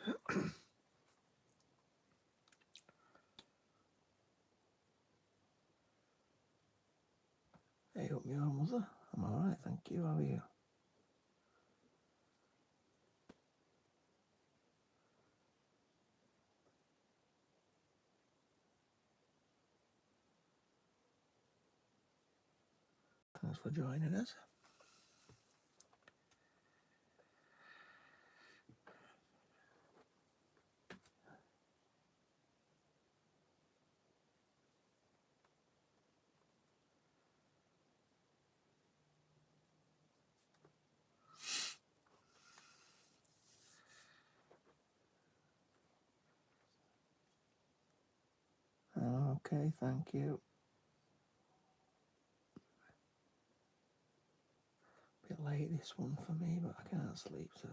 Hey up, your mother. I'm alright, thank you. How are you? Thanks for joining us. Okay, thank you. Bit late this one for me, but I can't sleep, so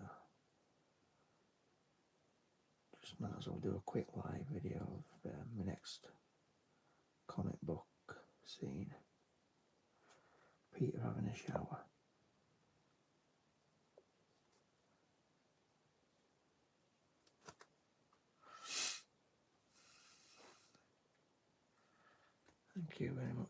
just might as well do a quick live video of my next comic book scene. Peter having a shower. Thank you very much.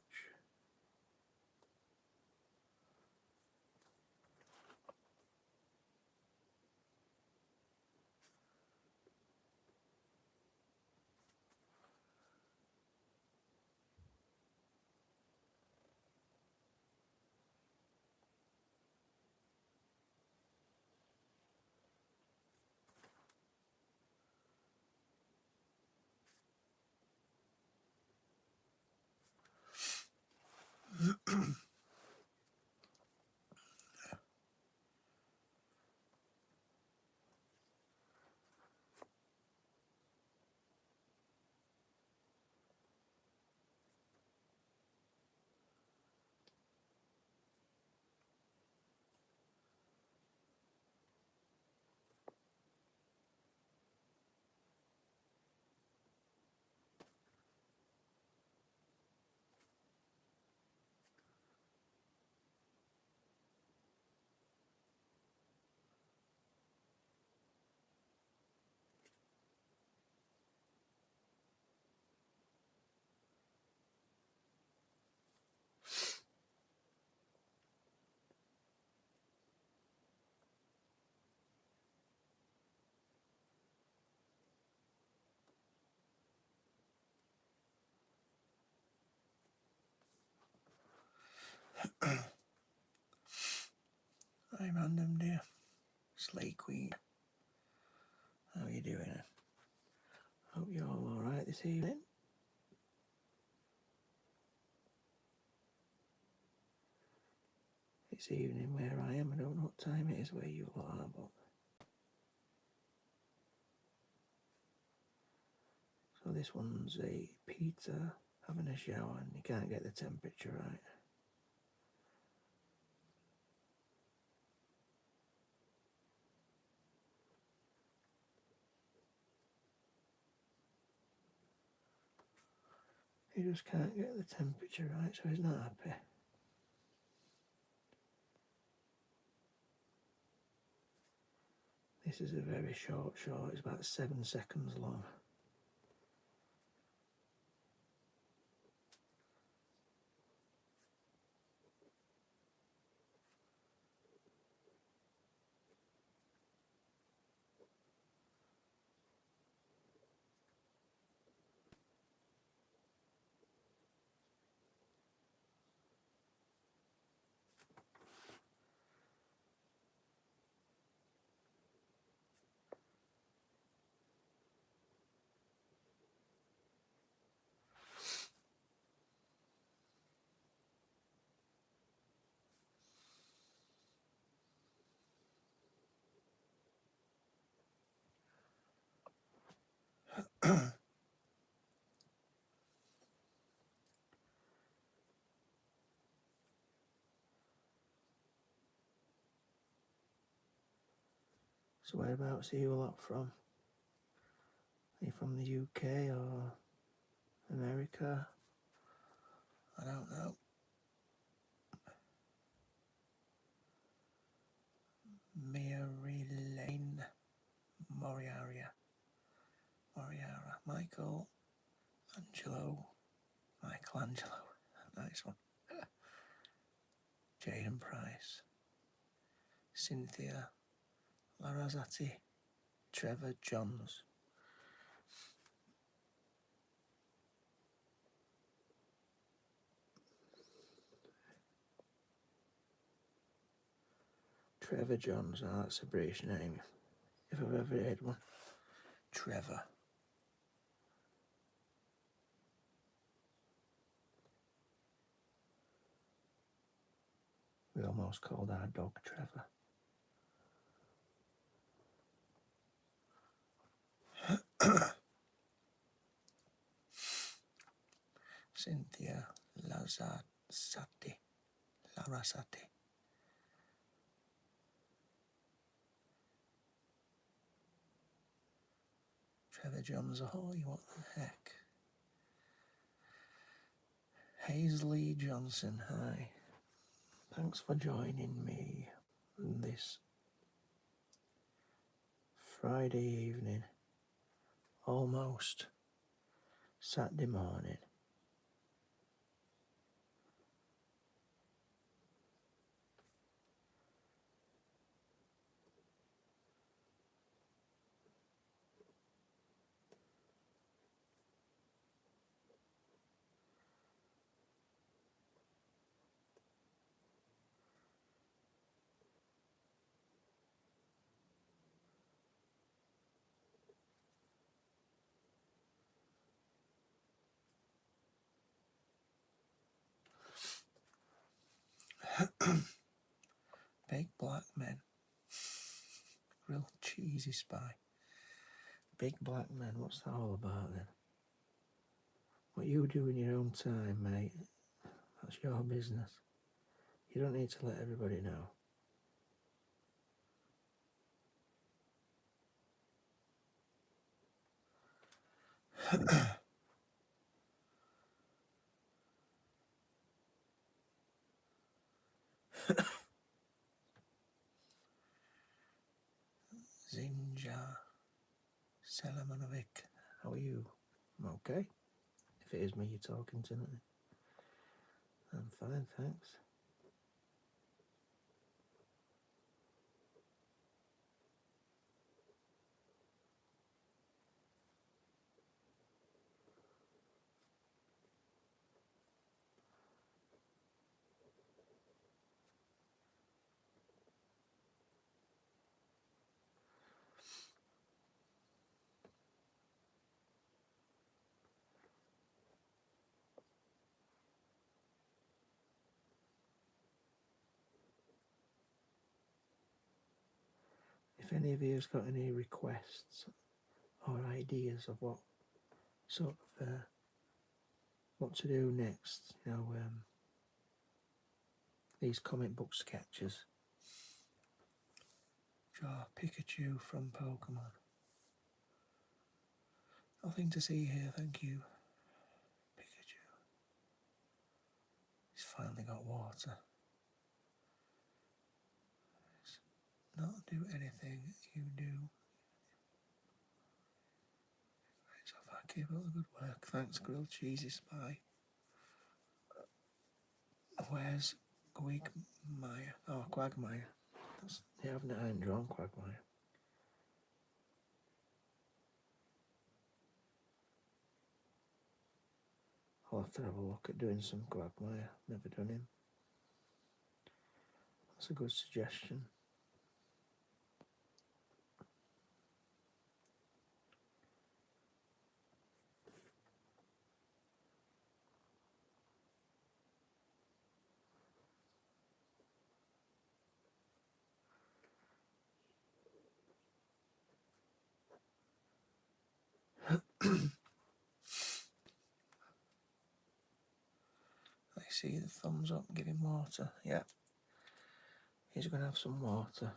Hi random dear. Slay Queen. How are you doing? Hope you're all alright this evening. It's evening where I am. I don't know what time it is where you are, but so this one's a Peter having a shower and you can't get the temperature right. He just can't get the temperature right, so he's not happy. This is a very short short, it's about 7 seconds long. So whereabouts are you a lot from? Are you from the UK or America? I don't know. Mary Lane Moriara, Michelangelo, nice one. Jaden Price, Cynthia Larazati, Trevor Johns. Trevor Johns, oh, that's a British name, if I've ever heard one. Trevor. We almost called our dog Trevor. Cynthia Larasati. Trevor Johns ahoy, what the heck? Hazley Johnson, hi. Thanks for joining me this Friday evening, almost Saturday morning. Big black men. Grilled cheesy spy. Big black men, what's that all about then? What you do in your own time, mate, that's your business. You don't need to let everybody know. Zinja Selamanovic, how are you? I'm okay. If it is me you're talking to, I'm fine, thanks. If any of you has got any requests or ideas of what sort of what to do next, you know, these comic book sketches. Sure, Pikachu from Pokemon. Nothing to see here, thank you. Pikachu. He's finally got water. Not do anything you do. Right, so far, keep up the good work. Thanks, Grilled Cheesy Spy. Where's Quagmire? Oh, Quagmire. They haven't drawn Quagmire. I'll have to have a look at doing some Quagmire. Never done him. That's a good suggestion. I see the thumbs up, give him water. Yeah. He's going to have some water.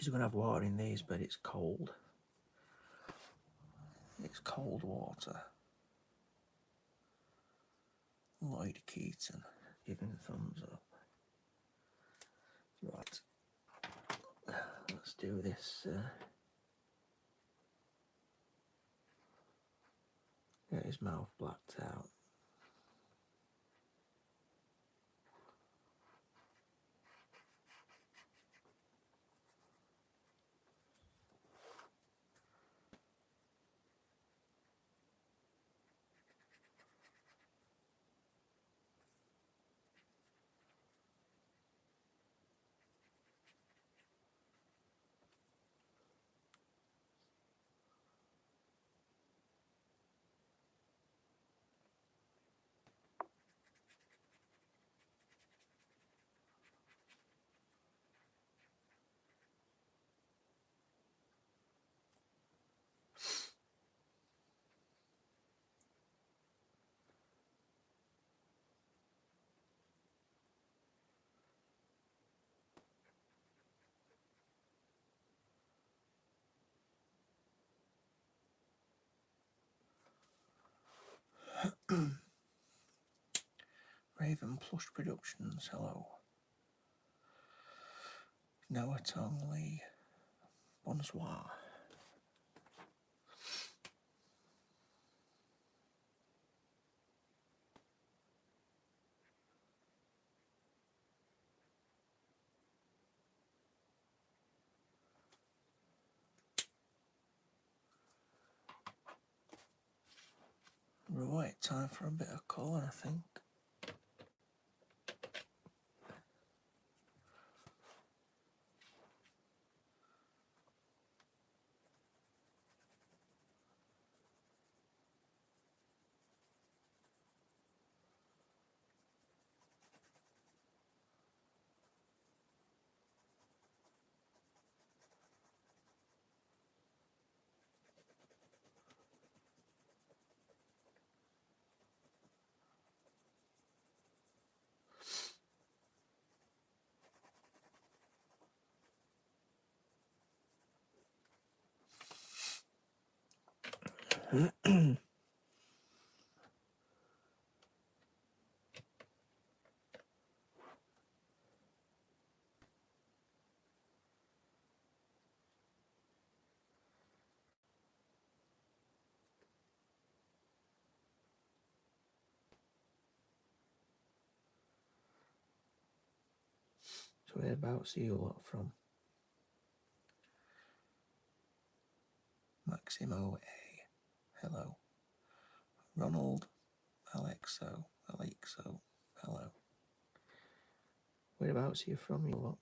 She's going to have water in these, but it's cold. It's cold water. Lloyd Keaton giving thumbs up. Right. Let's do this. Get his mouth blacked out. Raven Plush Productions, hello. Noah Tong Lee. Bonsoir. Right, time for a bit of colour, I think. So whereabouts are you lot from? Maximo A. Hello. Ronald Alexo. Hello. Whereabouts are you from, you lot?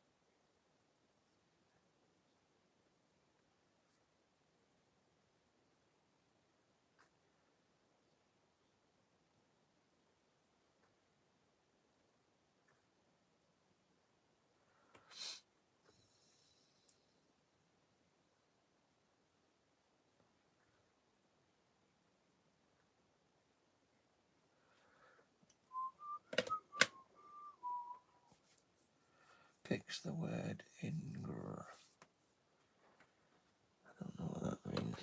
Fix the word ingr. I don't know what that means.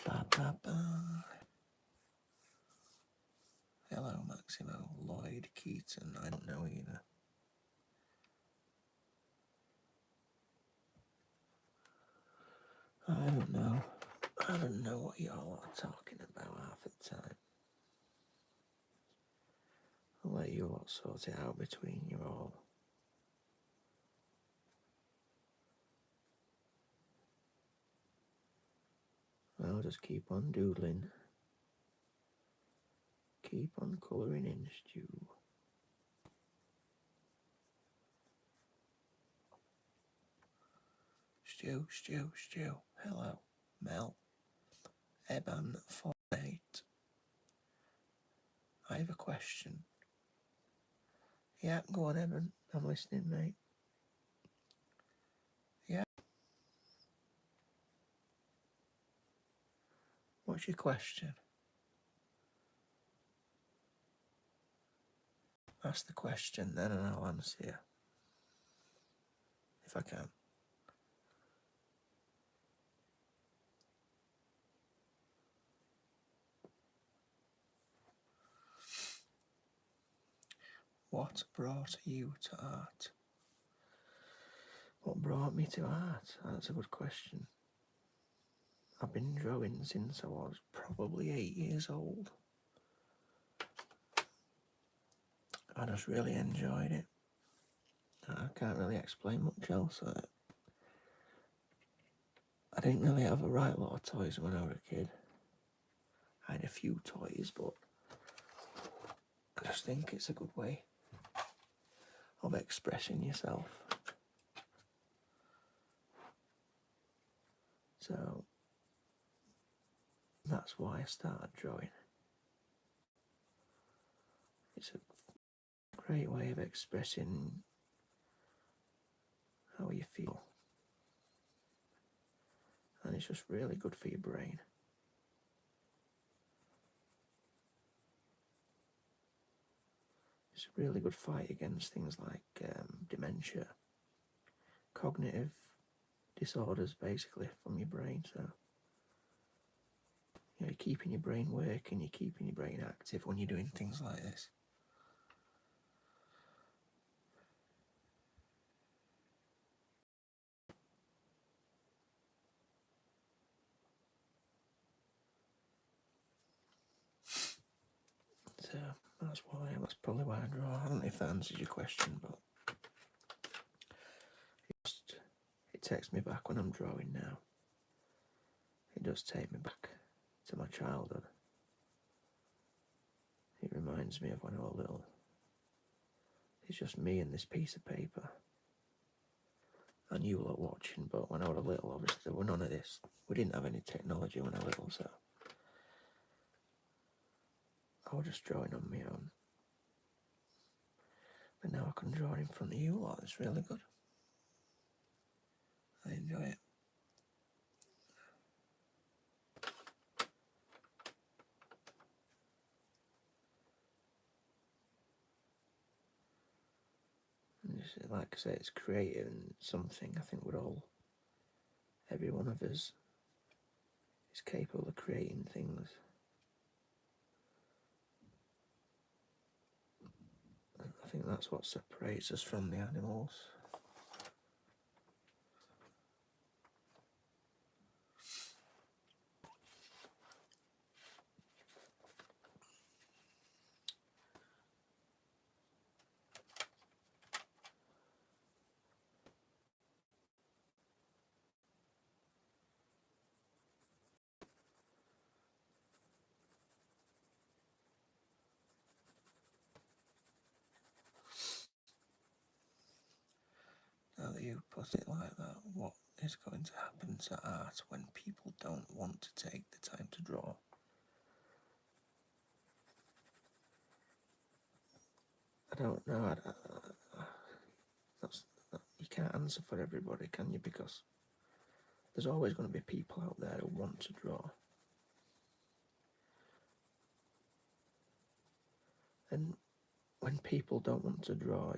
Blah, blah, blah. Hello, Maximo. Lloyd Keaton. I don't know either. I don't know. I don't know what y'all are talking about half the time. I'll let you lot sort it out between you all. I'll just keep on doodling. Keep on colouring in, Stu. Stu. Hello, Mel. Eban48. I have a question. Yeah, go on, Evan. I'm listening, mate. Yeah. What's your question? Ask the question then and I'll answer you. If I can. What brought you to art? What brought me to art? That's a good question. I've been drawing since I was probably 8 years old. I just really enjoyed it. I can't really explain much else. I didn't really have a right lot of toys when I was a kid. I had a few toys, but I just think it's a good way of expressing yourself. So that's why I started drawing. It's a great way of expressing how you feel. And it's just really good for your brain. It's a really good fight against things like dementia, cognitive disorders, basically, from your brain. So, you know, you're keeping your brain working, you're keeping your brain active when you're doing things like this. So that's probably why I draw. I don't know if that answers your question, but it takes me back when I'm drawing now. It does take me back to my childhood. It reminds me of when I was little. It's just me and this piece of paper. And you lot watching, but when I was little, obviously, there were none of this. We didn't have any technology when I was little, so I was just drawing on my own. But now I can draw in front of you lot. It's really good. I enjoy it. And it's, like I say, it's creative and something I think every one of us is capable of creating things. And I think that's what separates us from the animals. Now that you put it like that, what is going to happen to art when people don't want to take the time to draw? I don't know. You can't answer for everybody, can you? Because there's always going to be people out there who want to draw. And when people don't want to draw,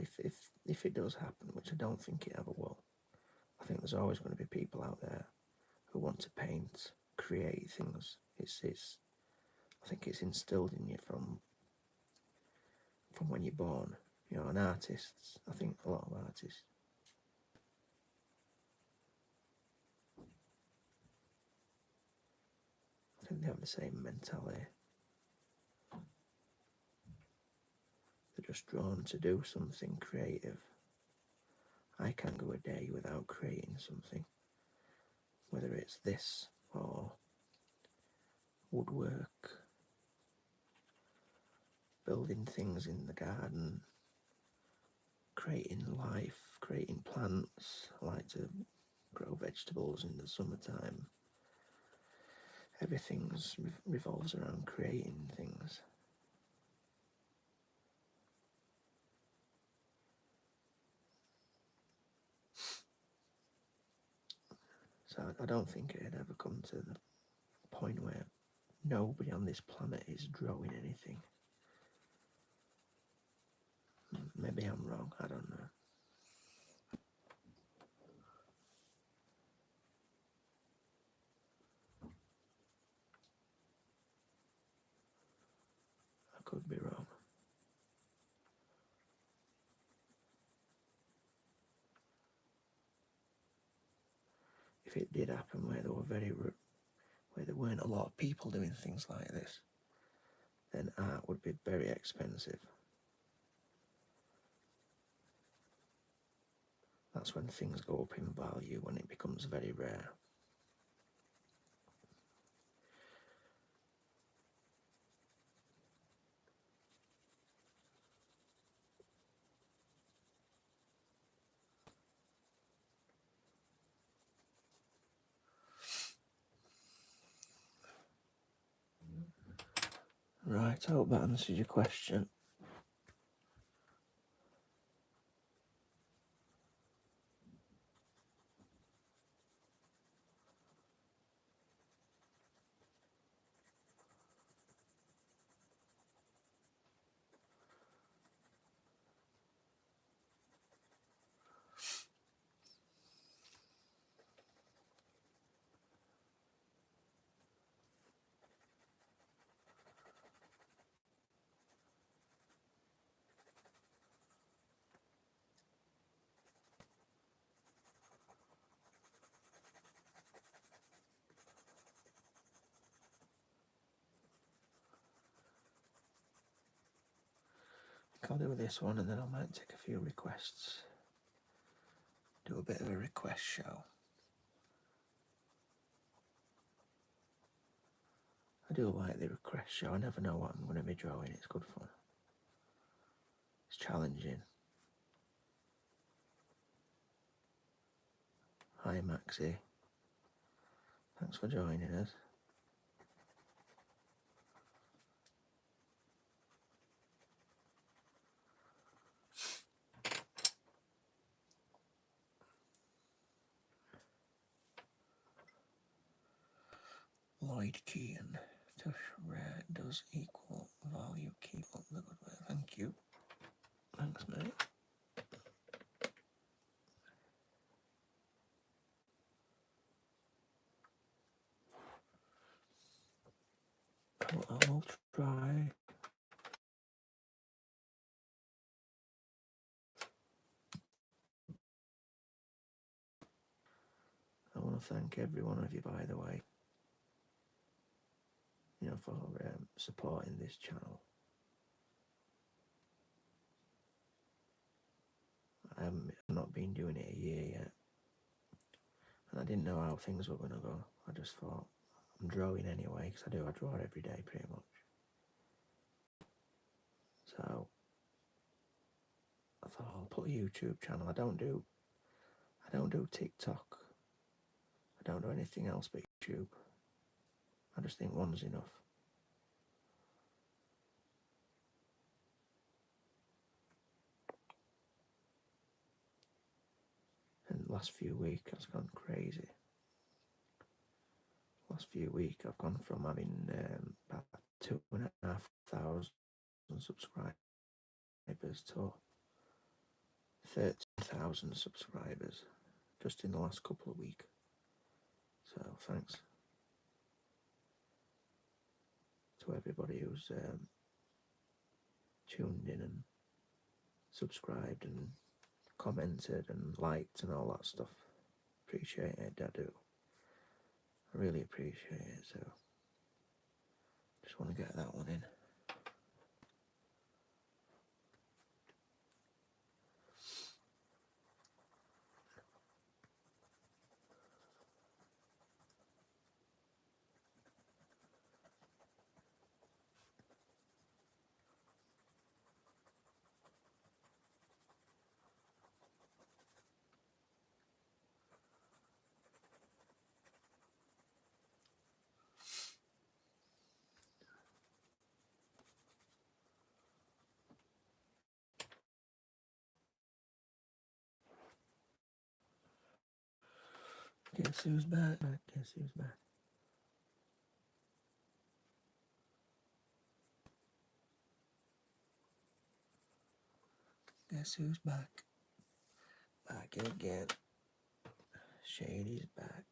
if it does happen, which I don't think it ever will, I think there's always going to be people out there who want to paint, create things. I think it's instilled in you from when you're born. You know, and artists, I think a lot of artists, I think they have the same mentality. They're just drawn to do something creative. I can't go a day without creating something, whether it's this or woodwork, building things in the garden, creating life, creating plants. I like to grow vegetables in the summertime. Everything revolves around creating things. So I don't think it'd ever come to the point where nobody on this planet is drawing anything. Maybe I'm wrong, I don't know. I could be wrong. If it did happen where there weren't a lot of people doing things like this, then art would be very expensive. That's when things go up in value, when it becomes very rare. Right, I hope that answers your question. I'll do this one and then I might take a few requests. Do a bit of a request show. I do like the request show. I never know what I'm going to be drawing. It's good fun. It's challenging. Hi Maxie. Thanks for joining us. Lloyd Keane. Tush rare does equal value. Keep up the good work. Thank you. Thanks, mate. I will try. I want to thank every one of you, by the way, for supporting this channel. I've not been doing it a year yet, and I didn't know how things were going to go. I just thought, I'm drawing anyway, because I draw every day pretty much. So I thought I'll put a YouTube channel. I don't do TikTok. I don't do anything else but YouTube. I just think one's enough. And the last few weeks has gone crazy. Last few weeks I've gone from having about 2,500 subscribers to 13,000 subscribers just in the last couple of weeks. So thanks to everybody who's tuned in and subscribed and commented and liked and all that stuff. Appreciate it, I do. I really appreciate it, so just want to get that one in. Guess who's back? Guess who's back? Guess who's back? Back again. Shady's back.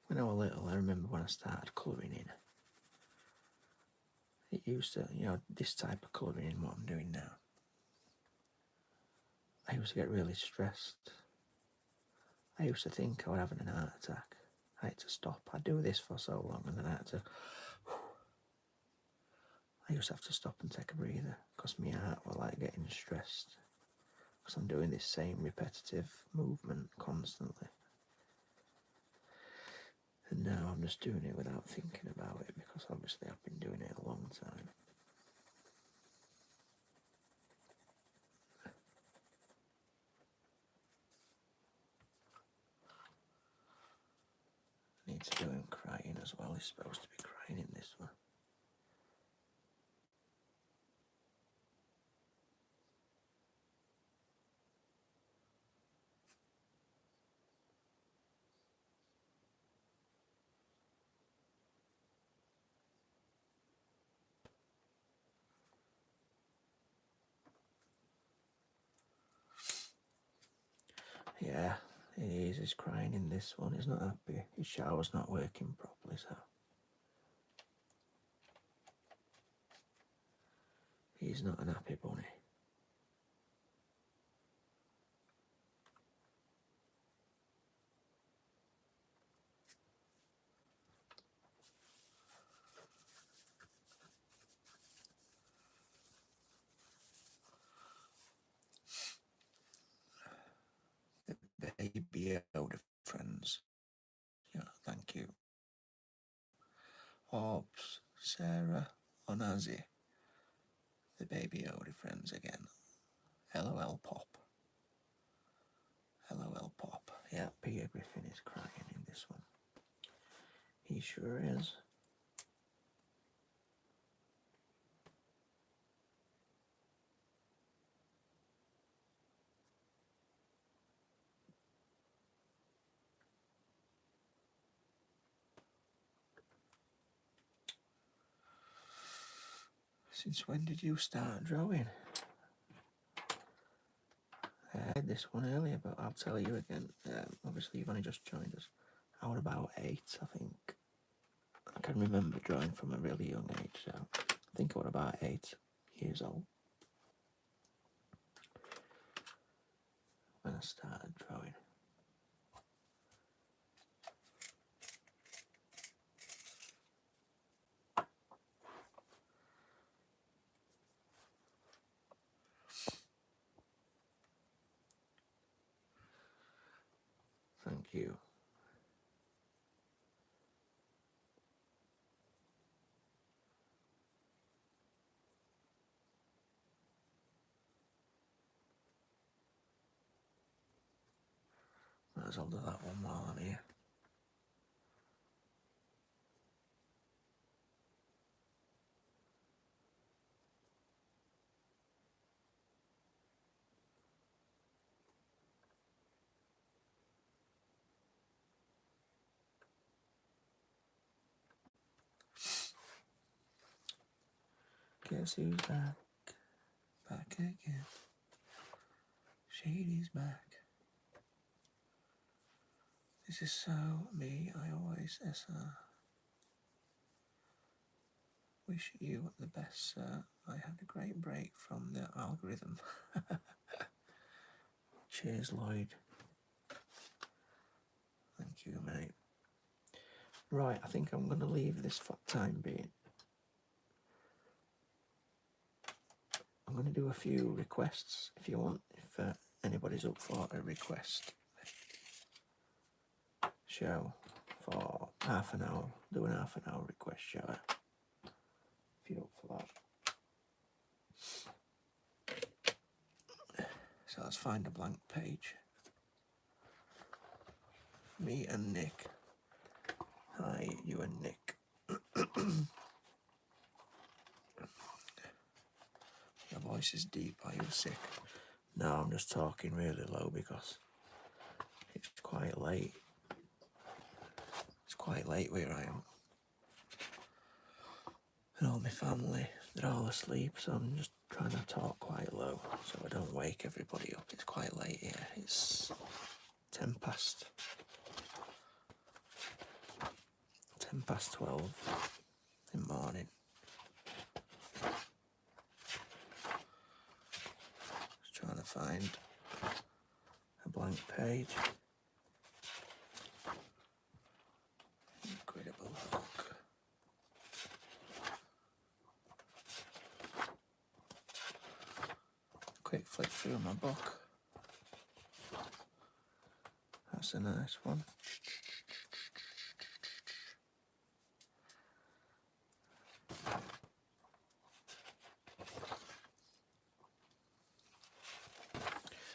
When I was little, I remember when I started colouring in. It used to, this type of colouring in what I'm doing now. I used to get really stressed. I used to think I was having an heart attack. I had to stop. I'd do this for so long and then I used to have to stop and take a breather because my heart was like getting stressed because I'm doing this same repetitive movement constantly. And now I'm just doing it without thinking about it because obviously I've been doing it a long time. I need to do him crying as well. He's supposed to be crying in this one. Yeah, he is. He's crying in this one. He's not happy. His shower's not working properly, so he's not an happy bunny. The baby Yoda friends. Yeah, thank you. Orbs, Sarah, Onazi. The baby Yoda friends again. LOL Pop. LOL Pop. Yeah, Peter Griffin is crying in this one. He sure is. Since when did you start drawing? I had this one earlier, but I'll tell you again. Obviously, you've only just joined us. I was about 8, I think. I can remember drawing from a really young age, so I think I was about 8 years old when I started drawing. Thank you. Might as well do that one while I'm here. Guess who's back? Back again. Shady's back. This is so me. I always wish you the best, sir. I had a great break from the algorithm. Cheers, Lloyd. Thank you, mate. Right, I think I'm going to leave this for time being. I'm going to do a few requests if you want, if anybody's up for a request show for half an hour. Do an half an hour request show if you're up for that. So let's find a blank page. Me and Nick. Hi, you and Nick. Your voice is deep. Are you sick? No, I'm just talking really low because it's quite late. It's quite late where I am. And all my family, they're all asleep, so I'm just trying to talk quite low so I don't wake everybody up. It's quite late here. It's 10 past 12 in the morning. Just trying to find a blank page. Incredible Hulk. Quick flick through my book. That's a nice one.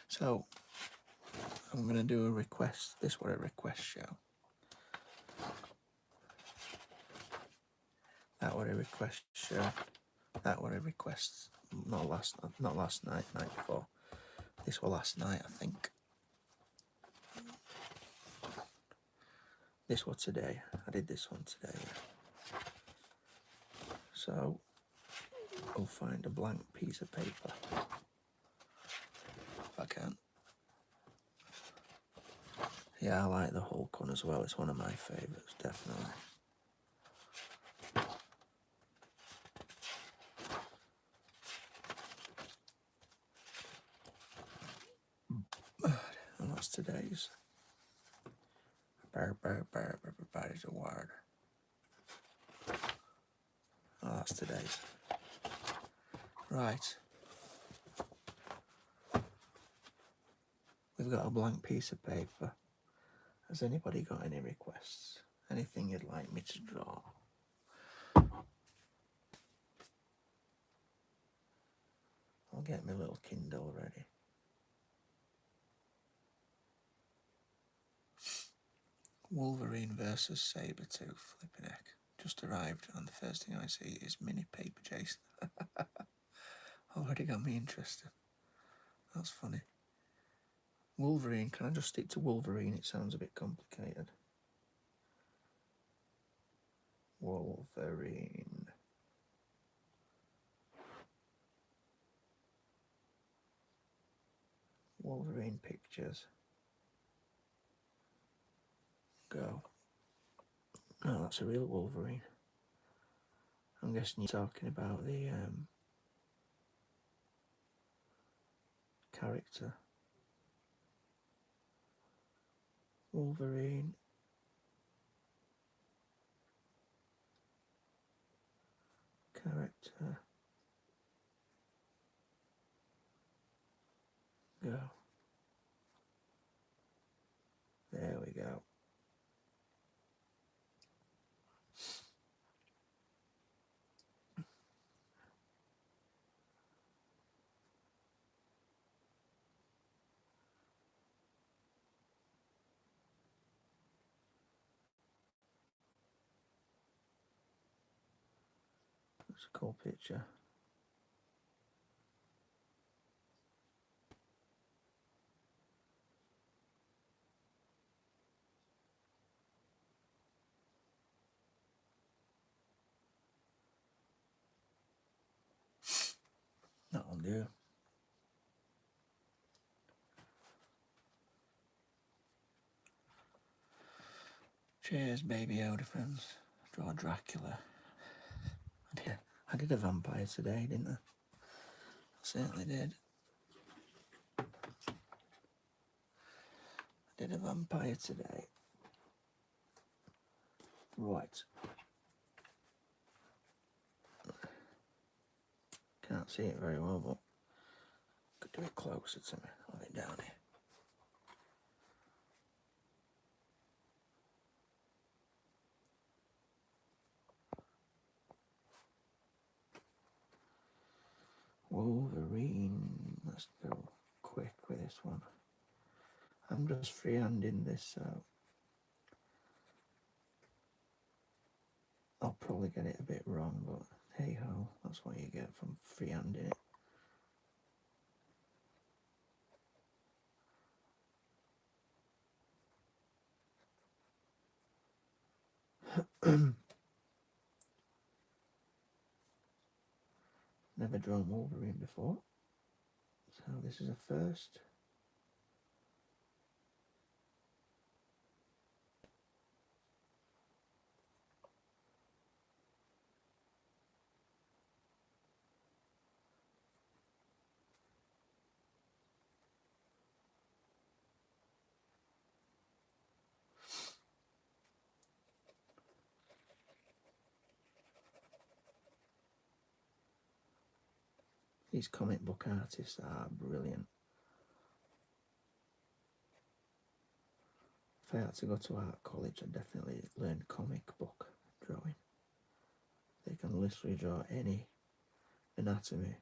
So, I'm going to do a request. This was a request show. That was a request show. That was a request. Not last night, night before. This was last night, I think. This was today. I did this one today. So, I'll find a blank piece of paper. If I can. Yeah, I like the Hulk one as well. It's one of my favourites, definitely. And what's today's? Everybody's a word. Oh, that's today's. Right. We've got a blank piece of paper. Has anybody got any requests? Anything you'd like me to draw? I'll get my little Kindle ready. Wolverine versus Sabretooth. Flipping heck. Just arrived, and the first thing I see is mini paper Jason. Already got me interested. That's funny. Wolverine, can I just stick to Wolverine? It sounds a bit complicated. Wolverine. Wolverine pictures. Go. Oh, that's a real Wolverine. I'm guessing you're talking about the character. Wolverine. Character. Go. There we go. That's a cool picture. That'll do. Cheers, baby Odifans. Draw Dracula. I did a vampire today, didn't I? I certainly did. I did a vampire today. Right. Can't see it very well, but could do it closer to me. I'll have it down here. Wolverine. Let's go quick with this one. I'm just freehanding this out. I'll probably get it a bit wrong, but hey ho, that's what you get from freehanding it. Never drawn Wolverine before, so this is a first. These comic book artists are brilliant. If I had to go to art college, I'd definitely learn comic book drawing. They can literally draw any anatomy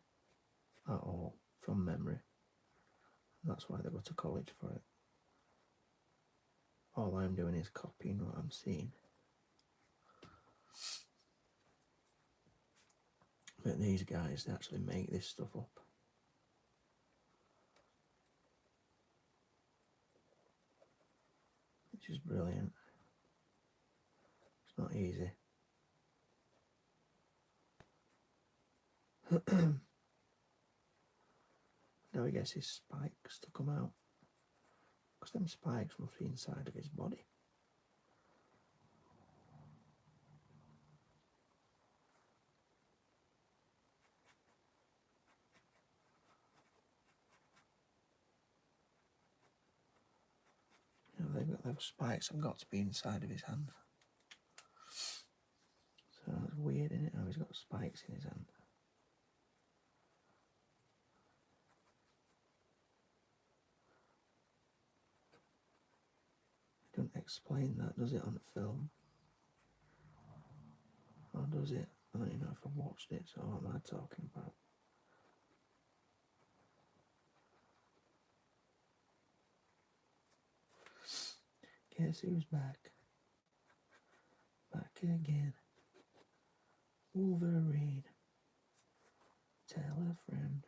at all from memory. And that's why they go to college for it. All I'm doing is copying what I'm seeing. But these guys, they actually make this stuff up. Which is brilliant. It's not easy. Now he gets his spikes to come out. Because them spikes must be inside of his body. You know, those spikes have got to be inside of his hand. So it's weird, isn't it, how he's got spikes in his hand. It doesn't explain that, does it, on film? Or does it? I don't even know if I've watched it, so what am I talking about? Guess who's back? Back again. Wolverine. Tell a friend.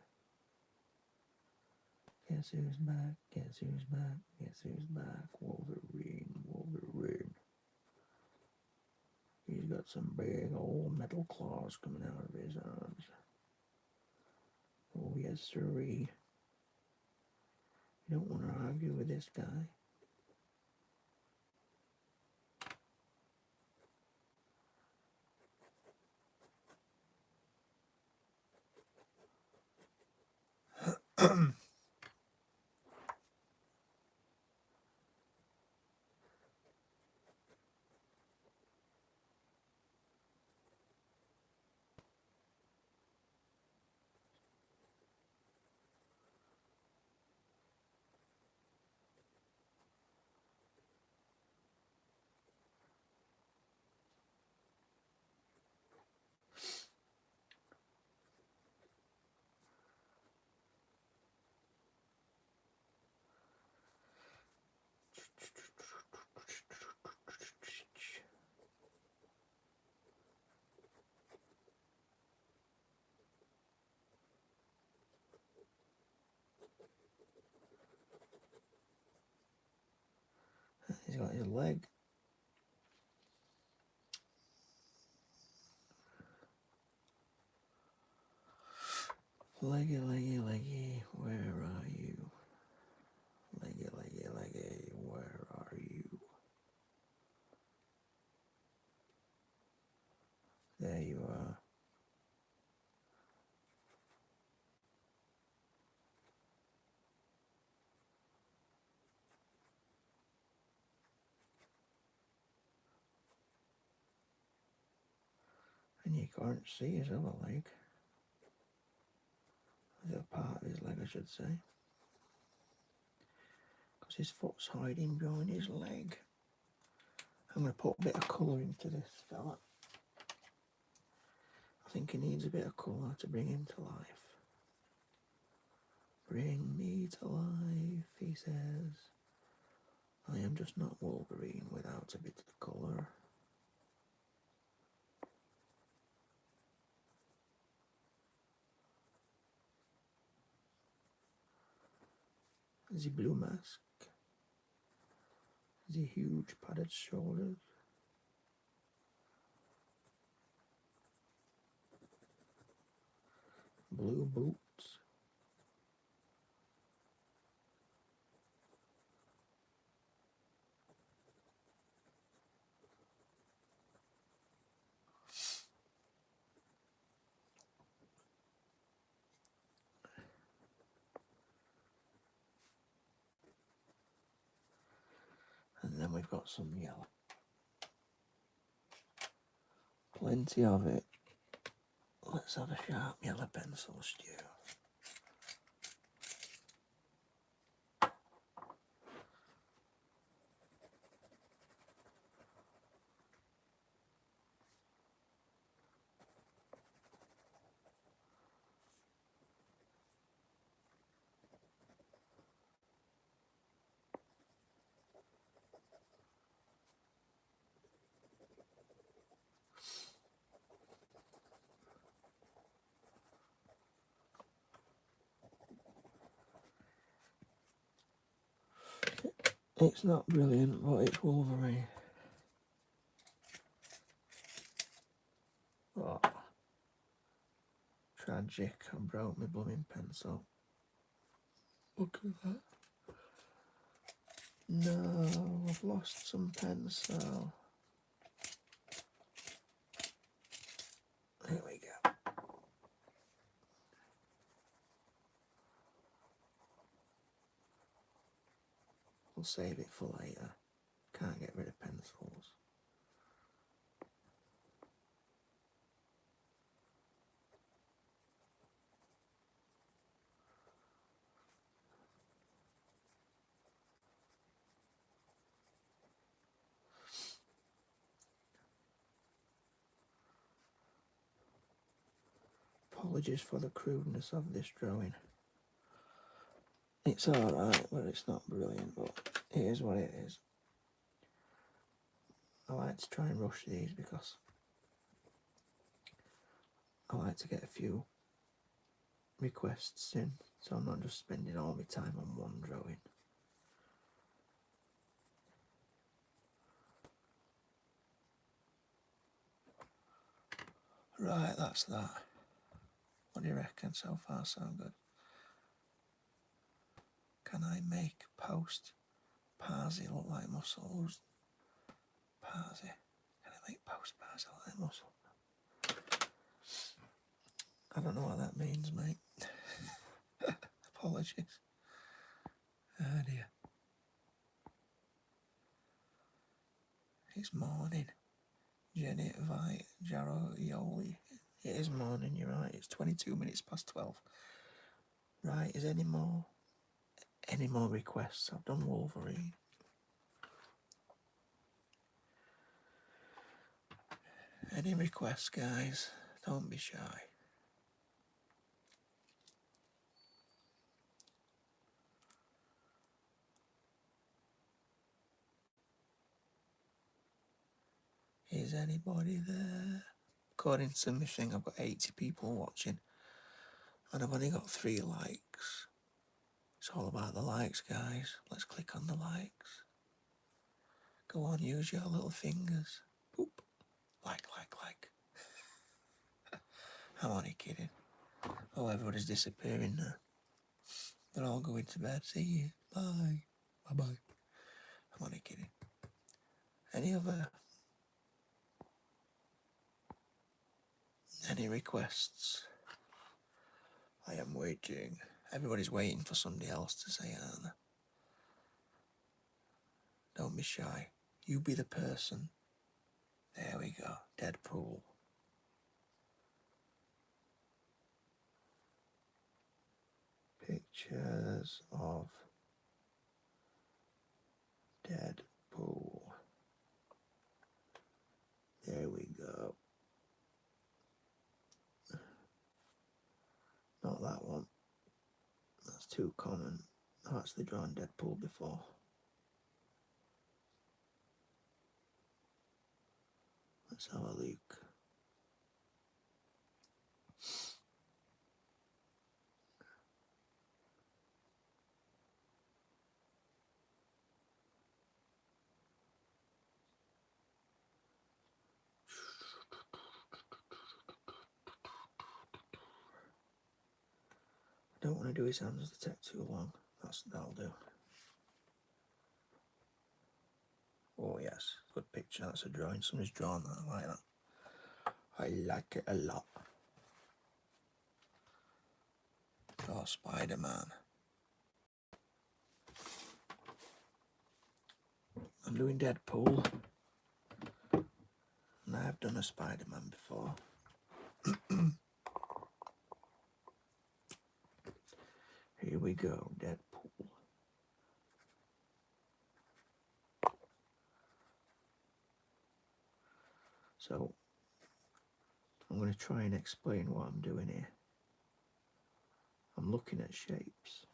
Guess who's back? Guess who's back? Guess who's back? Wolverine. Wolverine. He's got some big old metal claws coming out of his arms. Oh yes, sirree. You don't want to argue with this guy. He's got his leg. Leggy, leggy, leggy, where are you? Leggy, leggy, leggy, where are you? And you can't see his other leg. The other part of his leg, I should say. Because his foot's hiding behind his leg. I'm going to put a bit of colour into this fella. I think he needs a bit of colour to bring him to life. Bring me to life, he says. I am just not Wolverine without a bit of colour. The blue mask. The huge padded shoulders. Blue boots. And then we've got some yellow. Plenty of it. Let's have a sharp yellow pencil, Stu. It's not brilliant, but it's Wolverine. Oh, tragic. I broke my blooming pencil. Look at that. No, I've lost some pencil. Here we go. We'll save it for later. Can't get rid of pencils. Apologies for the crudeness of this drawing. It's alright, but it's not brilliant, but it is what it is. I like to try and rush these because I like to get a few requests in, so I'm not just spending all my time on one drawing. Right, that's that. What do you reckon? So far, so good. Can I make post Parsi look like muscles? Parsi. Can I make post Parsi look like muscle? I don't know what that means, mate. Apologies. Oh dear. It's morning. Jenny Vi Jarro Ioli. It is morning, you're right. It's 22 minutes past 12. Right, is any more requests? I've done Wolverine. Any requests, guys? Don't be shy. Is anybody there? According to my thing, I've got 80 people watching and I've only got 3 likes. It's all about the likes, guys. Let's click on the likes. Go on, use your little fingers. Boop. Like. I'm only kidding. Oh, everybody's disappearing now. They're all going to bed. See you. Bye. Bye-bye. I'm only kidding. Any requests? I am waiting. Everybody's waiting for somebody else to say, aren't they? Don't be shy. You be the person. There we go. Deadpool. Pictures of Deadpool. There we go. Not that one. That's too common. I've actually drawn Deadpool before. Let's have a look. I don't want to do his hands, they take too long. That'll do. Oh yes, good picture. That's a drawing. Somebody's drawn that. I like that. I like it a lot. Oh, Spider-Man. I'm doing Deadpool. And I've done a Spider-Man before. Here we go, Deadpool. So, I'm going to try and explain what I'm doing here. I'm looking at shapes.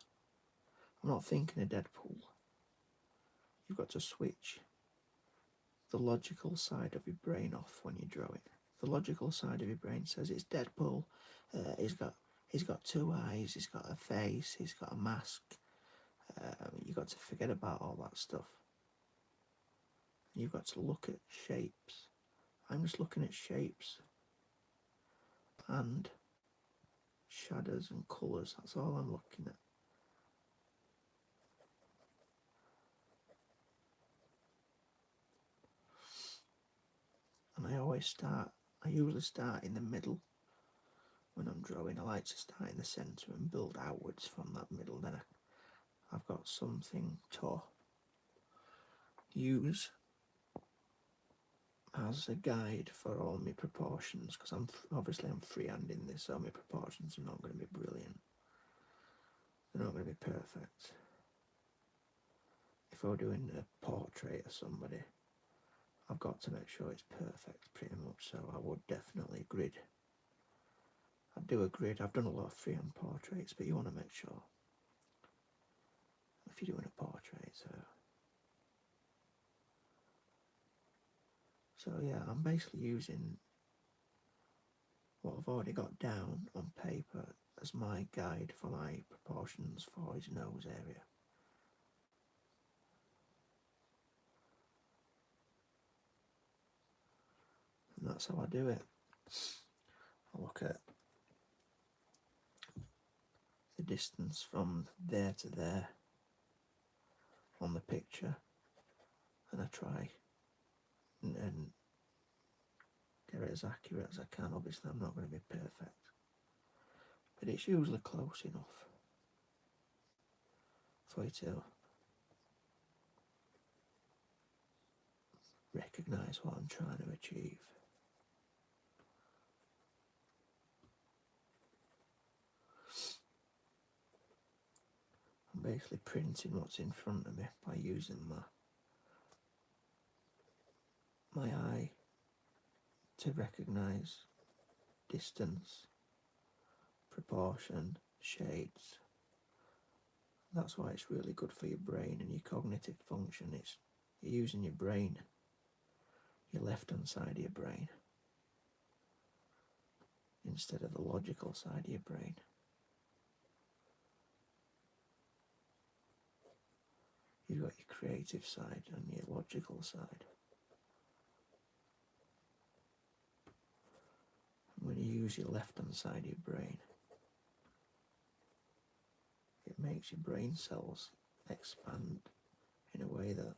I'm not thinking of Deadpool. You've got to switch the logical side of your brain off when you draw it. The logical side of your brain says it's Deadpool. He's got two eyes. He's got a face. He's got a mask. You've got to forget about all that stuff. You've got to look at shapes. I'm just looking at shapes and shadows and colours. That's all I'm looking at. And I usually start in the middle when I'm drawing. I like to start in the centre and build outwards from that middle. Then I've got something to use as a guide for all my proportions, because I'm freehanding this, so my proportions are not going to be brilliant. They're not going to be perfect. If I were doing a portrait of somebody, I've got to make sure it's perfect, pretty much. So I would definitely grid. I'd do a grid. I've done a lot of freehand portraits, but you want to make sure if you're doing a portrait. So yeah, I'm basically using what I've already got down on paper as my guide for my proportions for his nose area. And that's how I do it. I look at the distance from there to there on the picture, and I try and get it as accurate as I can. Obviously I'm not going to be perfect, but it's usually close enough for you to recognise what I'm trying to achieve. I'm basically printing what's in front of me by using my eye to recognise distance, proportion, shades. That's why it's really good for your brain and your cognitive function. You're using your brain, your left hand side of your brain, instead of the logical side of your brain. You've got your creative side and your logical side. And when you use your left hand side of your brain, it makes your brain cells expand in a way that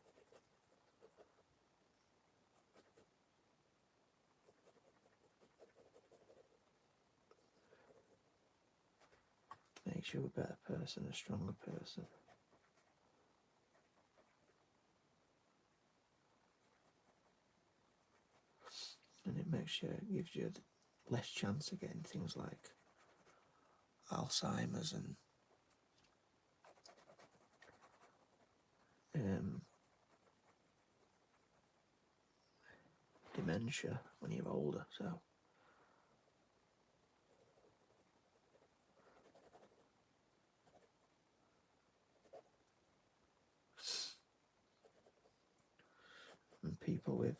makes you a better person, a stronger person. And it gives you less chance of getting things like Alzheimer's and dementia when you're older, so and people with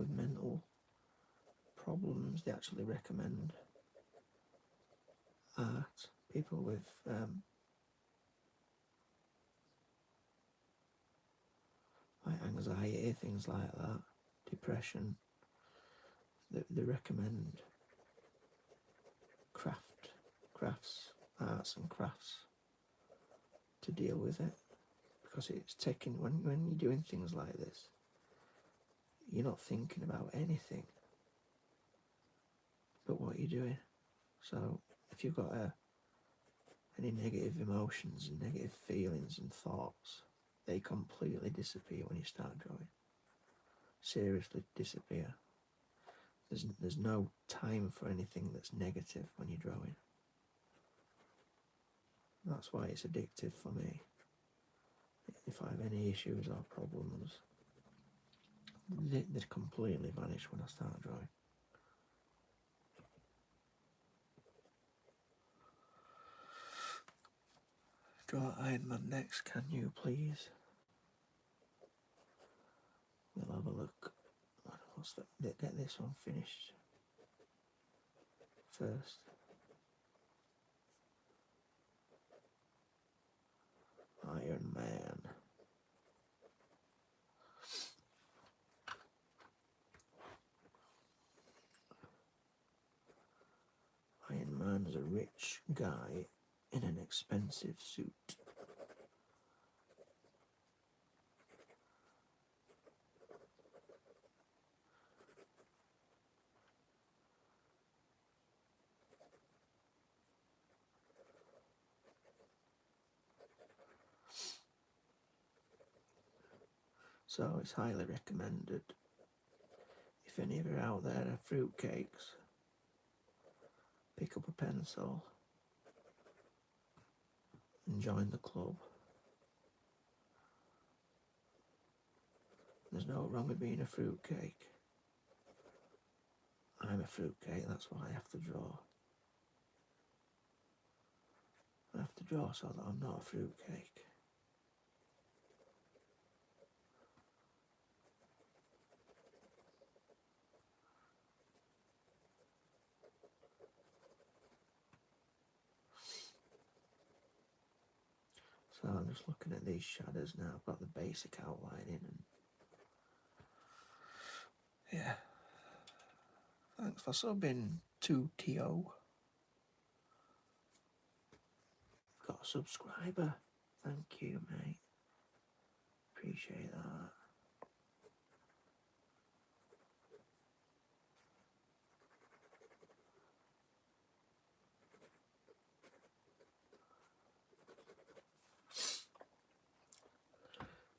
mental problems, they actually recommend art. People with like anxiety, things like that, depression, they recommend crafts, arts and crafts to deal with it, because it's taking, when you're doing things like this, you're not thinking about anything but what you're doing. So if you've got any negative emotions and negative feelings and thoughts, they completely disappear when you start drawing. Seriously disappear. There's no time for anything that's negative when you're drawing. That's why it's addictive for me. If I have any issues or problems, they completely vanish when I start drawing. Draw Iron Man next, can you please? We'll have a look. What's that? Get this one finished first. Iron Man. Iron Man's a rich guy in an expensive suit. So it's highly recommended. If any of you out there are fruitcakes, pick up a pencil and join the club. There's no wrong with being a fruitcake. I'm a fruitcake, that's why I have to draw. I have to draw so that I'm not a fruitcake. So I'm just looking at these shadows now. I've got the basic outline in, and yeah. Thanks for subbing, 2TO. Got a subscriber. Thank you, mate. Appreciate that.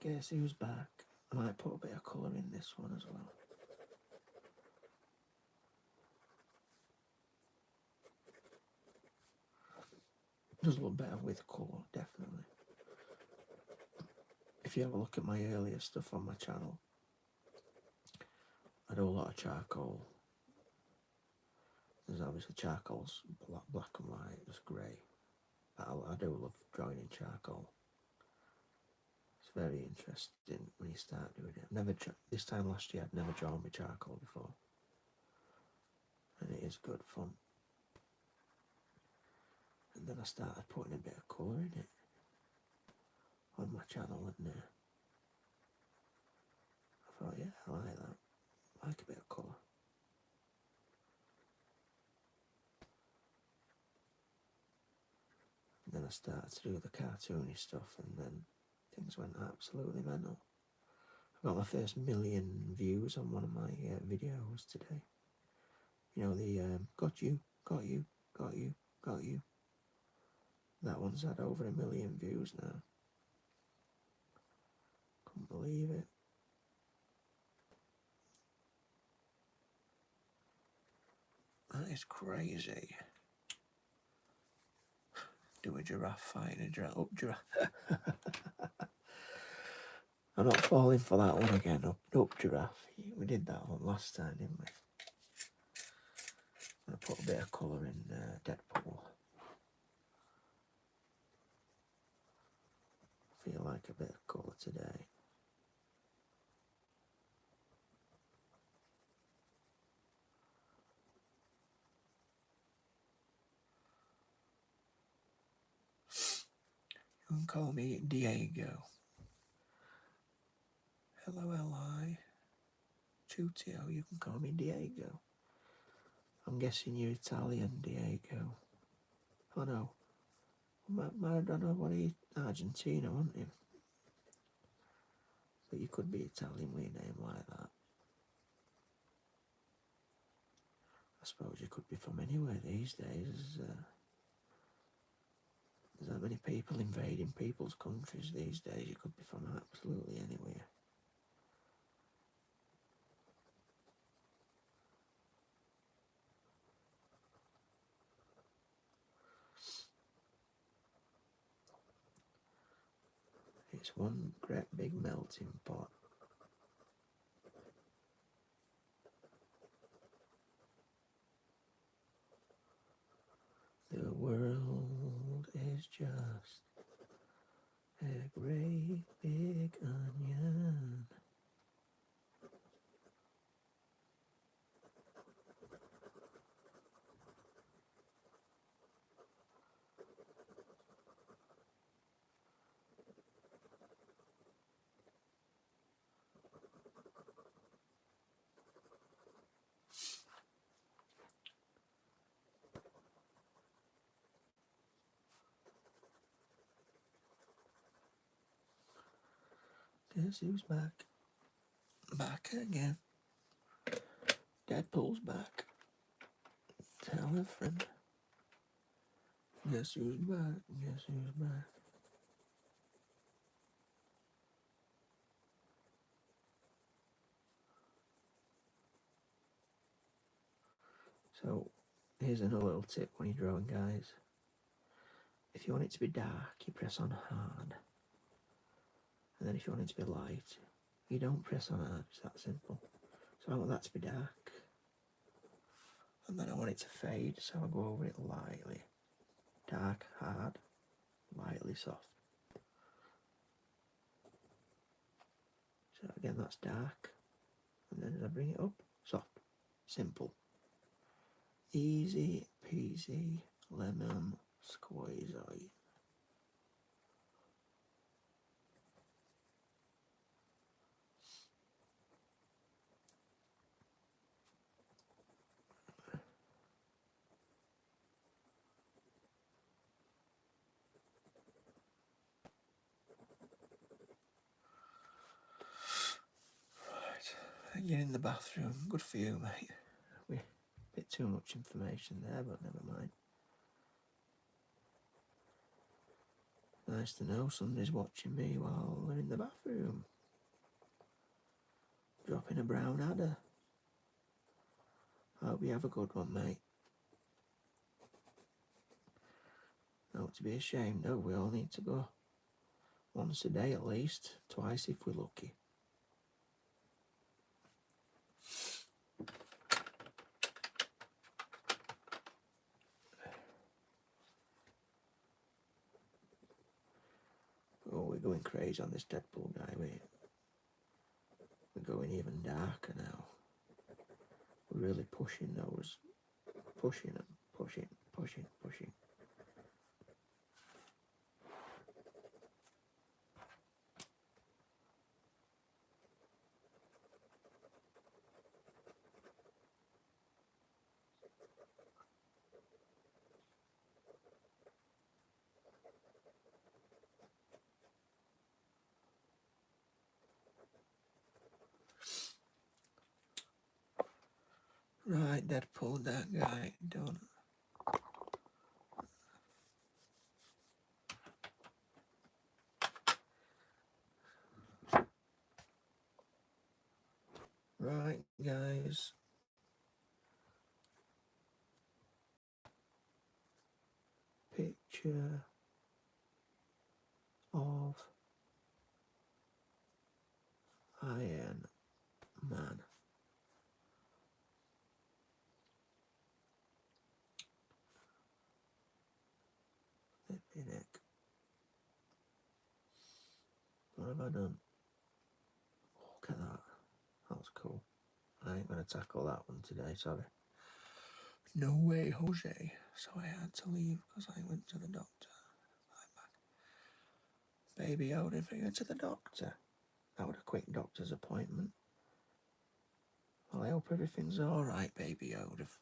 Guess who's back? I might put a bit of colour in this one as well. Does look better with colour, definitely. If you have a look at my earlier stuff on my channel, I do a lot of charcoal. There's obviously charcoal's black and white, just grey. I do love drawing in charcoal. It's very interesting when you start doing it. This time last year I'd never drawn with charcoal before, and it is good fun. And then I started putting a bit of colour in it on my channel, and I thought, yeah, I like that. I like a bit of colour. And then I started to do the cartoony stuff, and then things went absolutely mental. I got my first 1 million views on one of my videos today. You know, the got you. That one's had over 1 million views now. Couldn't believe it. That is crazy. Do a giraffe fighting a giraffe. Up giraffe. I'm not falling for that one again. Up giraffe. We did that one last time, didn't we? I'm going to put a bit of colour in Deadpool. Feel like a bit of colour today. You can call me Diego. L-O-L-I. Chutio, you can call me Diego. I'm guessing you're Italian, Diego. Oh no. Maradona, what are you? Argentina, aren't you? But you could be Italian with a name like that. I suppose you could be from anywhere these days. There's that many people invading people's countries these days. You could be from absolutely anywhere. It's one great big melting pot. The world is just a great big onion. Guess who's back? Back again. Deadpool's back. Tell a friend. Guess who's back? Guess who's back? So, here's another little tip when you're drawing, guys. If you want it to be dark, you press on hard. And then if you want it to be light, you don't press on hard. It's that simple. So I want that to be dark. And then I want it to fade, so I'll go over it lightly. Dark, hard, lightly soft. So again, that's dark. And then as I bring it up, soft. Simple. Easy peasy lemon squeezy. Right, get in the bathroom. Good for you, mate. A bit too much information there, but never mind. Nice to know somebody's watching me while they're in the bathroom. Dropping a brown adder. I hope you have a good one, mate. Not to be ashamed of, we all need to go once a day at least, twice if we're lucky. Oh, we're going crazy on this Deadpool guy, mate. We're going even darker now. We're really pushing those, pushing them, pushing. Right, Deadpool, that guy, done. Right, guys. picture of Iron Man. Let me neck. What have I done? Look at that. That was cool. I ain't going to tackle that one today, sorry. No way, Jose. So I had to leave because I went to the doctor. I'm back. Baby, how did I go to the doctor? That was a quick doctor's appointment. Well, I hope everything's alright, baby Odif.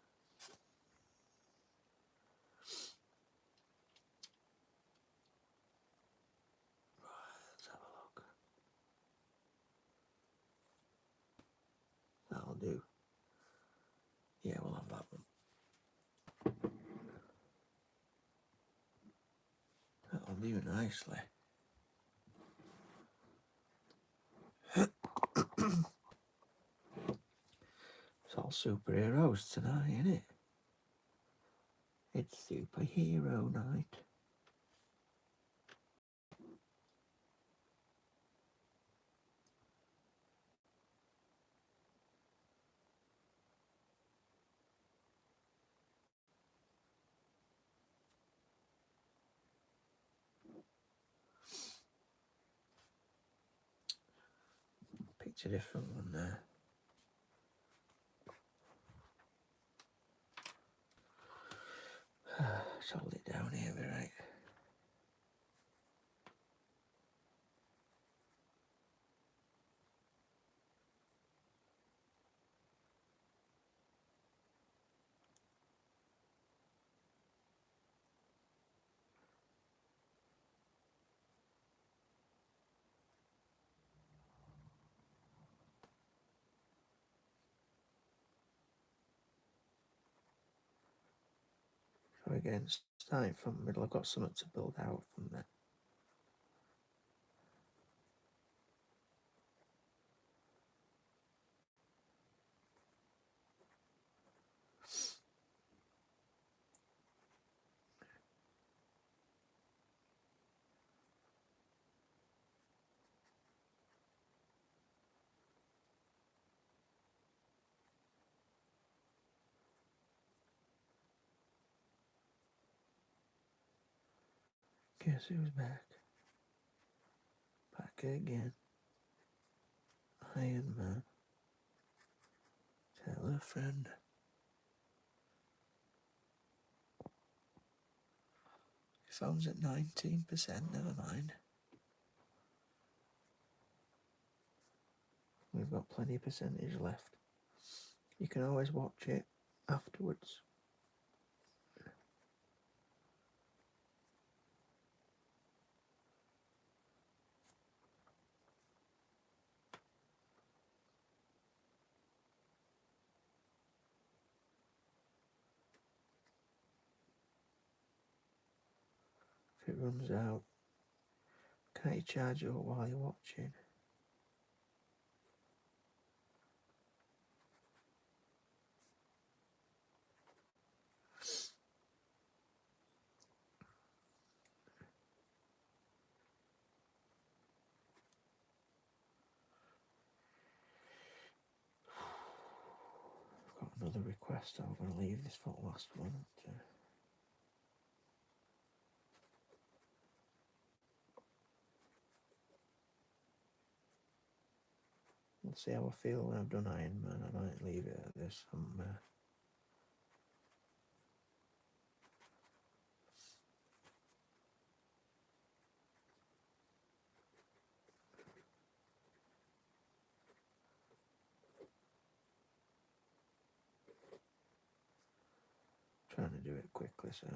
Let's have a look. That'll do. Yeah, we'll have that one. That'll do nicely. It's all superheroes tonight, isn't it? It's superhero night. Picked a different one there. Let's hold it down here, right? So again, starting from the middle, I've got something to build out from there. Guess who's back? Back again. Iron Man. Tell a friend. Your phone's at 19%, never mind. We've got plenty of percentage left. You can always watch it afterwards. If it runs out, can't you charge it up while you're watching? I've got another request. I'm going to leave this for the last one. We'll see how I feel when I've done Iron Man. I might leave it at this. I'm trying to do it quickly, so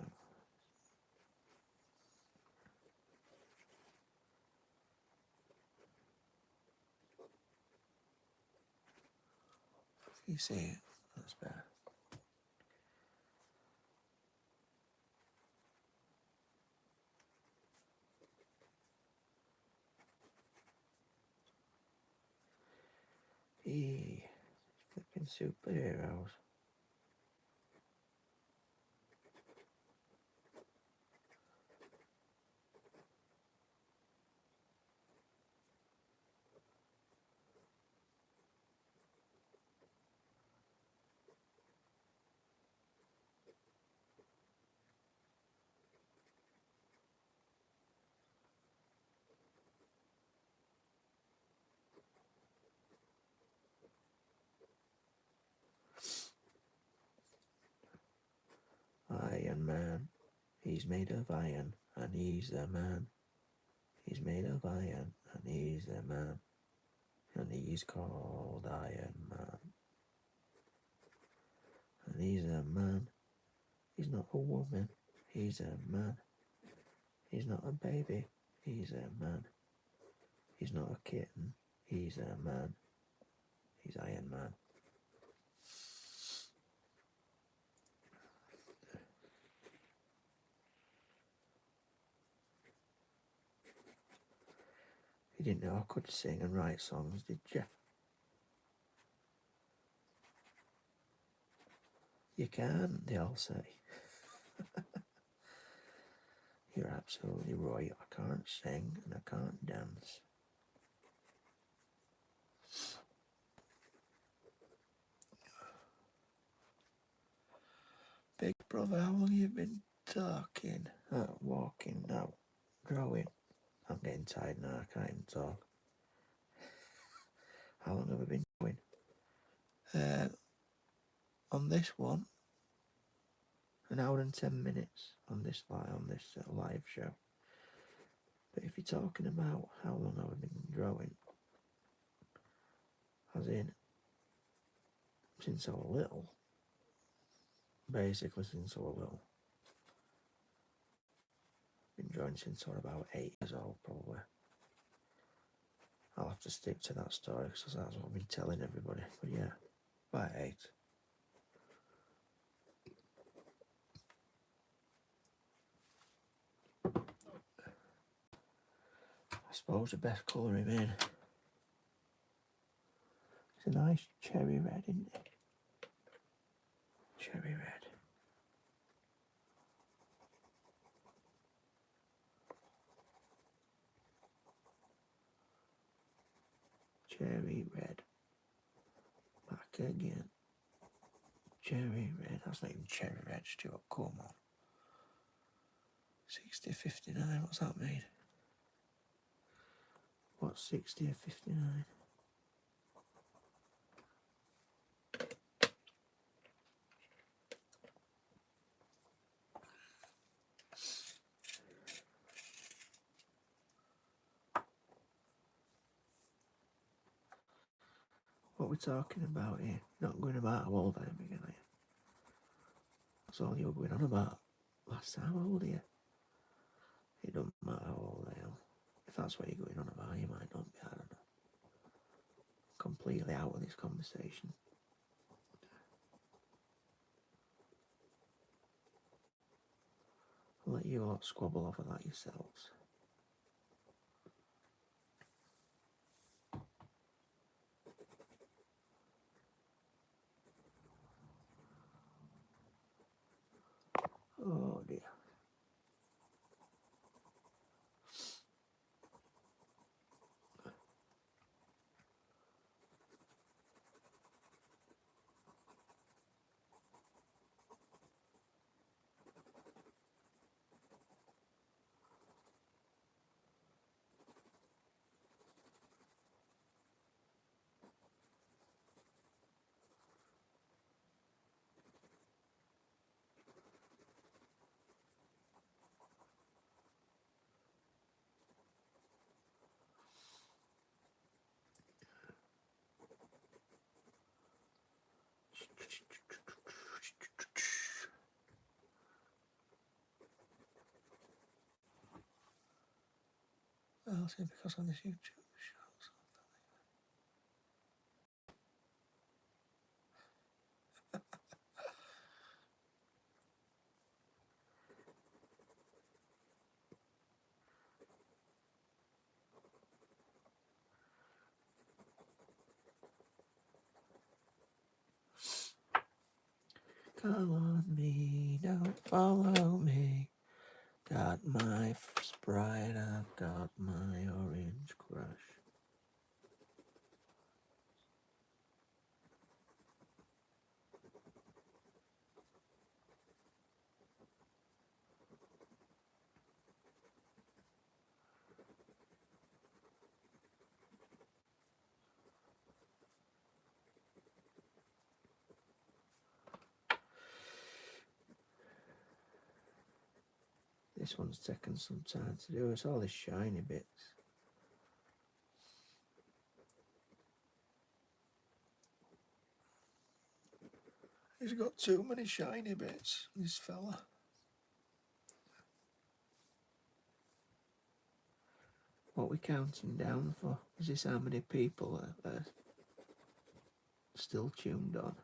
you see it, that's better. Eee, flipping superheroes. He's made of iron, and he's a man. He's made of iron, and he's a man. And he's called Iron Man. And he's a man. He's not a woman. He's a man. He's not a baby. He's a man. He's not a kitten. He's a man. He's Iron Man. You didn't know I could sing and write songs, did you? You can't, they all say. You're absolutely right. I can't sing and I can't dance. Big brother, how long have you been talking? Walking now. Growing. I'm getting tired now, I can't even talk. How long have I been going? On this one, an hour and 10 minutes on this live show. But if you're talking about how long I've been growing, as in since I was little, basically since I was little, been drawing since I was about 8 years old probably. I'll have to stick to that story because that's what I've been telling everybody. But yeah, by 8. I suppose the best colour him in. It's a nice cherry red, isn't it? Cherry red. Cherry red. Back again. Cherry red. That's not even cherry red, Stuart. Come on. 60/59. What's that mean? What's 60 or 59? What we're talking about here? Not going about how old I am again, are you? That's all you were going on about last time. How old are you? It don't matter how old I am. If that's what you're going on about, you might not be. I don't know. Completely out of this conversation. I'll let you lot squabble over that yourselves. Oh dear. Well, see, because on this YouTube show. Come on me, don't follow me. Got my Sprite, I've got my Orange Crush. This one's taken some time to do. It's all these shiny bits. He's got too many shiny bits, this fella. What we counting down for? Is this how many people are still tuned on?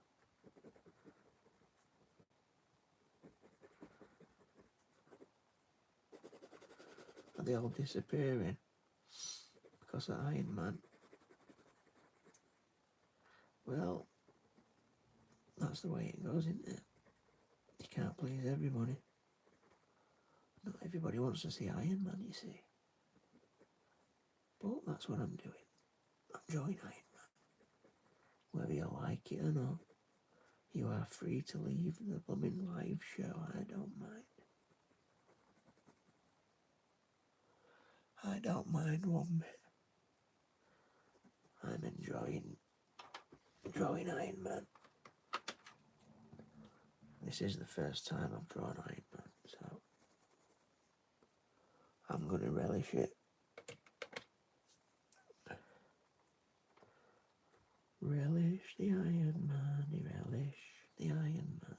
Are they all disappearing because of Iron Man? Well, that's the way it goes, isn't it? You can't please everybody. Not everybody wants to see Iron Man, you see. But that's what I'm doing. I'm enjoying Iron Man. Whether you like it or not, you are free to leave the blooming live show. I don't mind. I don't mind one bit. I'm enjoying Iron Man. This is the first time I've drawn Iron Man, so I'm going to relish it. Relish the Iron Man, relish the Iron Man.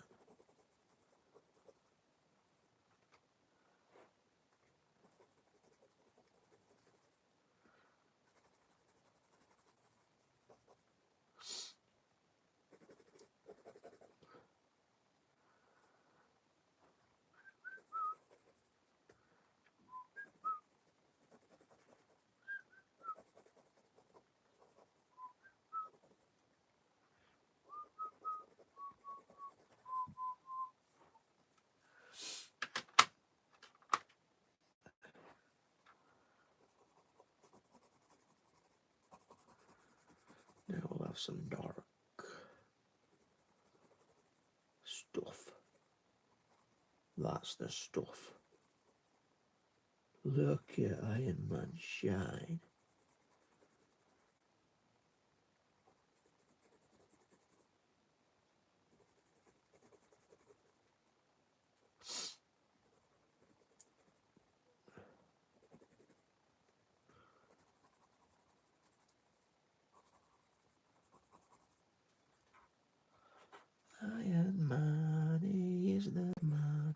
Now we'll have some dark stuff. That's the stuff. Look at Iron Man shine. Iron Man, he is the man.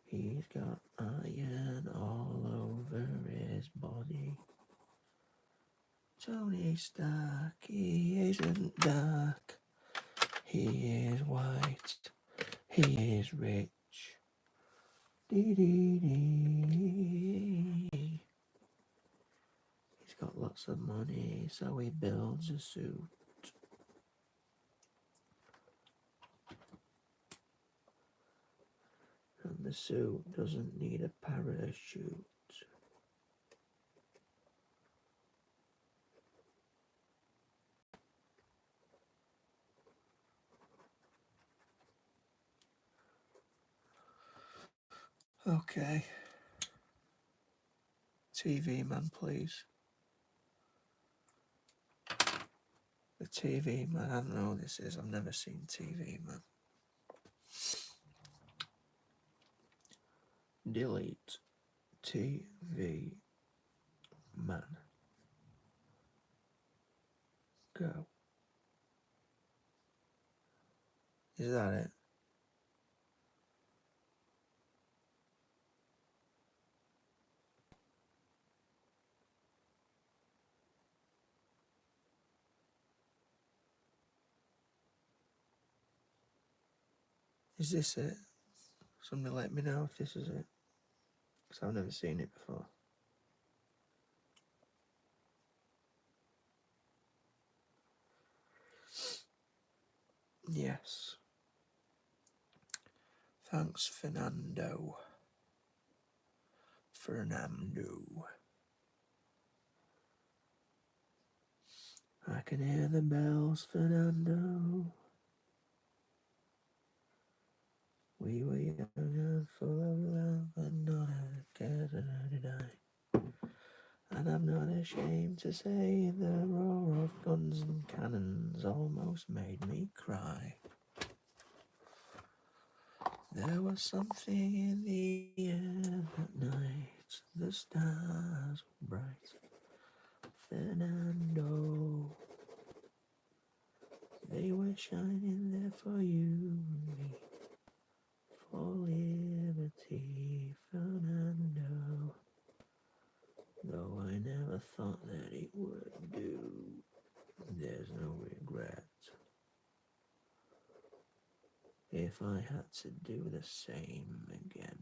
He's got iron all over his body. Tony Stark, he isn't dark. He is white. He is rich. Dee dee dee. He's got lots of money, so he builds a suit. And the suit doesn't need a parachute. Okay. TV man, please. The TV man, I don't know what this is. I've never seen TV man. Delete TV man. Go. Is that it? Is this it? Somebody let me know if this is it. Because I've never seen it before. Yes. Thanks, Fernando. I can hear the bells, Fernando. We were young and full of love and not a care to deny. And I'm not ashamed to say the roar of guns and cannons almost made me cry. There was something in the air that night. The stars were bright. Fernando, they were shining there for you and me. For liberty, Fernando. Though I never thought that it would do, there's no regret. If I had to do the same again,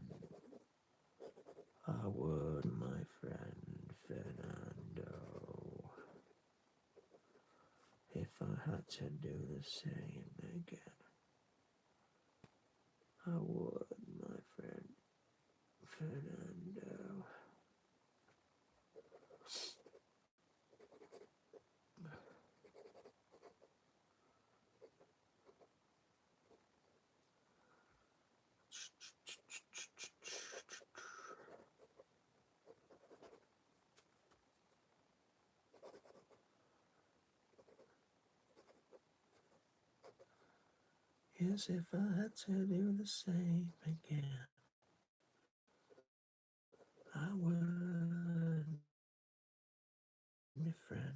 I would, my friend Fernando. If I had to do the same again, I would, my friend Fernando. Yes, if I had to do the same again, I would, my friend.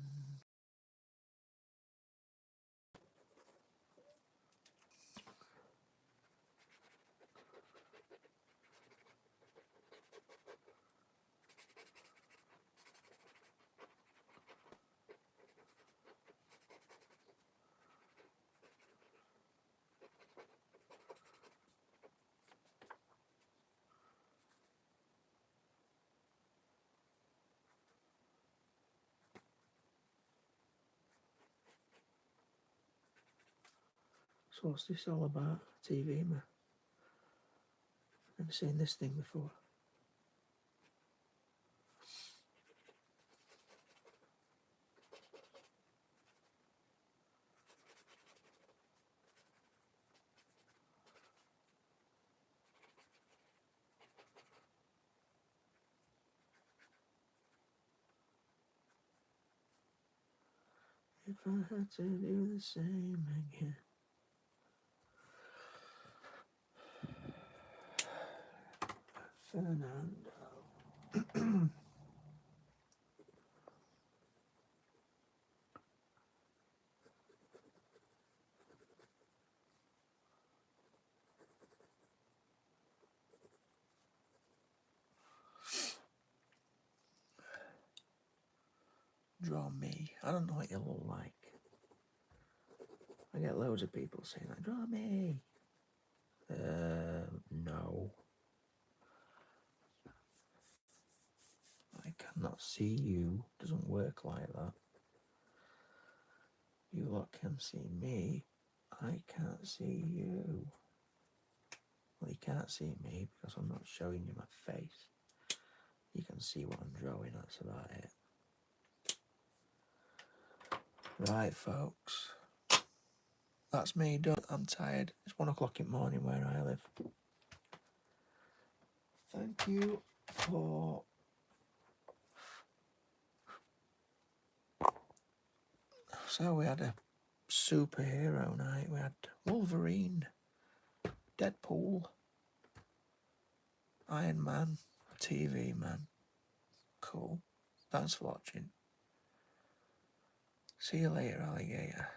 So what's this all about? TV, man. Never seen this thing before. If I had to do the same again. Fernando. Draw me. I don't know what you look like. I get loads of people saying that. Draw me. No. I cannot see you. Doesn't work like that. You lot can see me. I can't see you. Well, you can't see me because I'm not showing you my face. You can see what I'm drawing, that's about it. Right, folks. That's me done. I'm tired. It's 1 o'clock in the morning where I live. Thank you for... So we had a superhero night. We had Wolverine, Deadpool, Iron Man, TV Man. Cool. Thanks for watching. See you later, alligator.